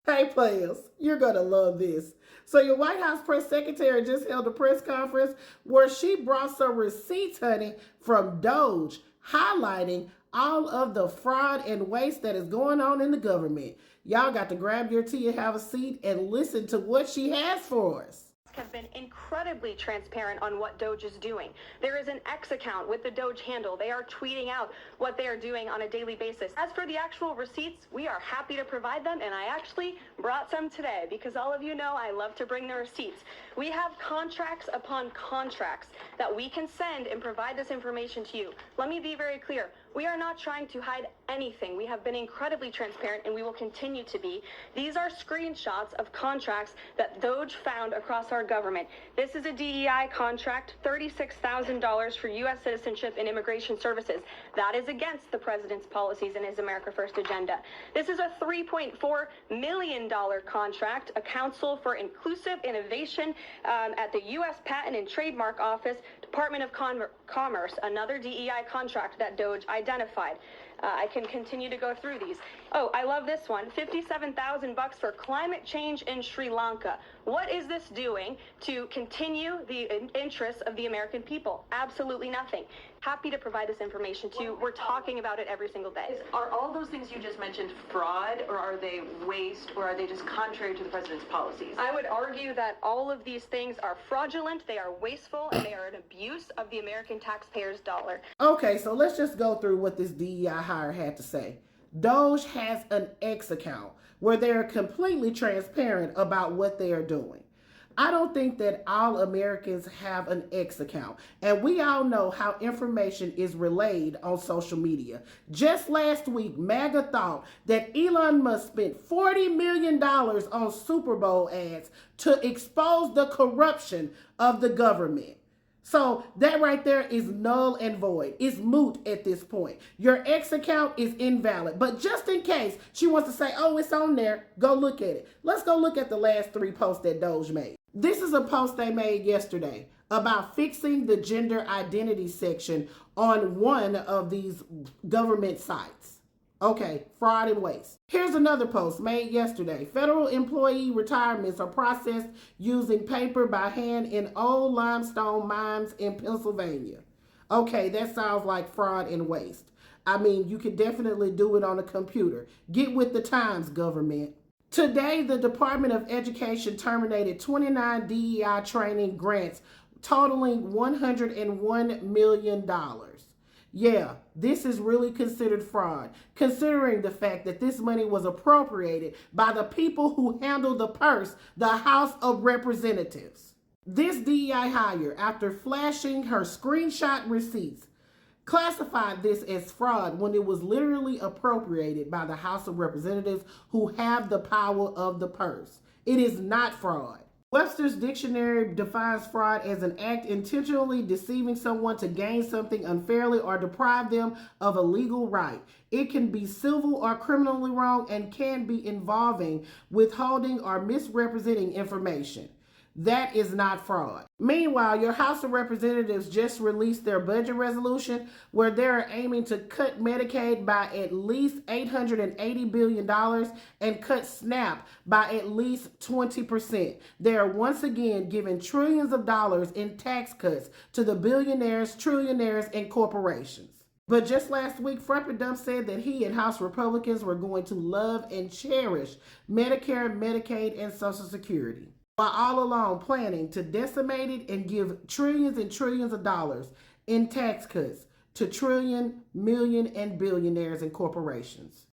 Hey players, you're gonna love this. So your White House press secretary just held a press conference where she brought some receipts, honey, from DOGE, highlighting all of the fraud and waste that is going on in the government. Y'all got to grab your tea and have a seat and listen to what she has for us. Have been incredibly transparent on what DOGE is doing. There is an X account with the DOGE handle. They are tweeting out what they are doing on a daily basis. As for the actual receipts, we are happy to provide them, and I actually brought some today because all of you know I love to bring the receipts. We have contracts upon contracts that we can send and provide this information to you. Let me be very clear. We are not trying to hide anything. We have been incredibly transparent, and we will continue to be. These are screenshots of contracts that DOGE found across our government. This is a DEI contract, $36,000 for U.S. citizenship and immigration services. That is against the president's policies and his America First agenda. This is a $3.4 million contract, a Council for Inclusive Innovation at the U.S. Patent and Trademark Office, Department of Commerce, another DEI contract that DOGE identified. I can continue to go through these. Oh, I love this one. $57,000 for climate change in Sri Lanka. What is this doing to continue the interests of the American people? Absolutely nothing. Happy to provide this information to you. We're talking about it every single day. Are all those things you just mentioned fraud, or are they waste, or are they just contrary to the president's policies? I would argue that all of these things are fraudulent, they are wasteful, and they are an abuse of the American taxpayer's dollar. Okay, so let's just go through what this DEI hire had to say. DOGE has an X account where they're completely transparent about what they are doing. I don't think that all Americans have an X account, and we all know how information is relayed on social media. Just last week, MAGA thought that Elon Musk spent $40 million on Super Bowl ads to expose the corruption of the government. So that right there is null and void. It's moot at this point. Your X account is invalid. But just in case she wants to say, oh, it's on there, go look at it. Let's go look at the last 3 posts that DOGE made. This is a post they made yesterday about fixing the gender identity section on one of these government sites. Okay, fraud and waste. Here's another post made yesterday. Federal employee retirements are processed using paper by hand in old limestone mines in Pennsylvania. Okay, that sounds like fraud and waste. I mean, you could definitely do it on a computer. Get with the times, government. Today, the Department of Education terminated 29 DEI training grants totaling $101 million. Yeah, this is really considered fraud, considering the fact that this money was appropriated by the people who handle the purse, the House of Representatives. This DEI hire, after flashing her screenshot receipts, classified this as fraud when it was literally appropriated by the House of Representatives who have the power of the purse. It is not fraud. Webster's dictionary defines fraud as an act intentionally deceiving someone to gain something unfairly or deprive them of a legal right. It can be civil or criminally wrong and can be involving withholding or misrepresenting information. That is not fraud. Meanwhile, your House of Representatives just released their budget resolution where they're aiming to cut Medicaid by at least $880 billion and cut SNAP by at least 20%. They are once again giving trillions of dollars in tax cuts to the billionaires, trillionaires, and corporations. But just last week, Dump said that he and House Republicans were going to love and cherish Medicare, Medicaid, and Social Security, while all along planning to decimate it and give trillions and trillions of dollars in tax cuts to trillion, million, and billionaires and corporations.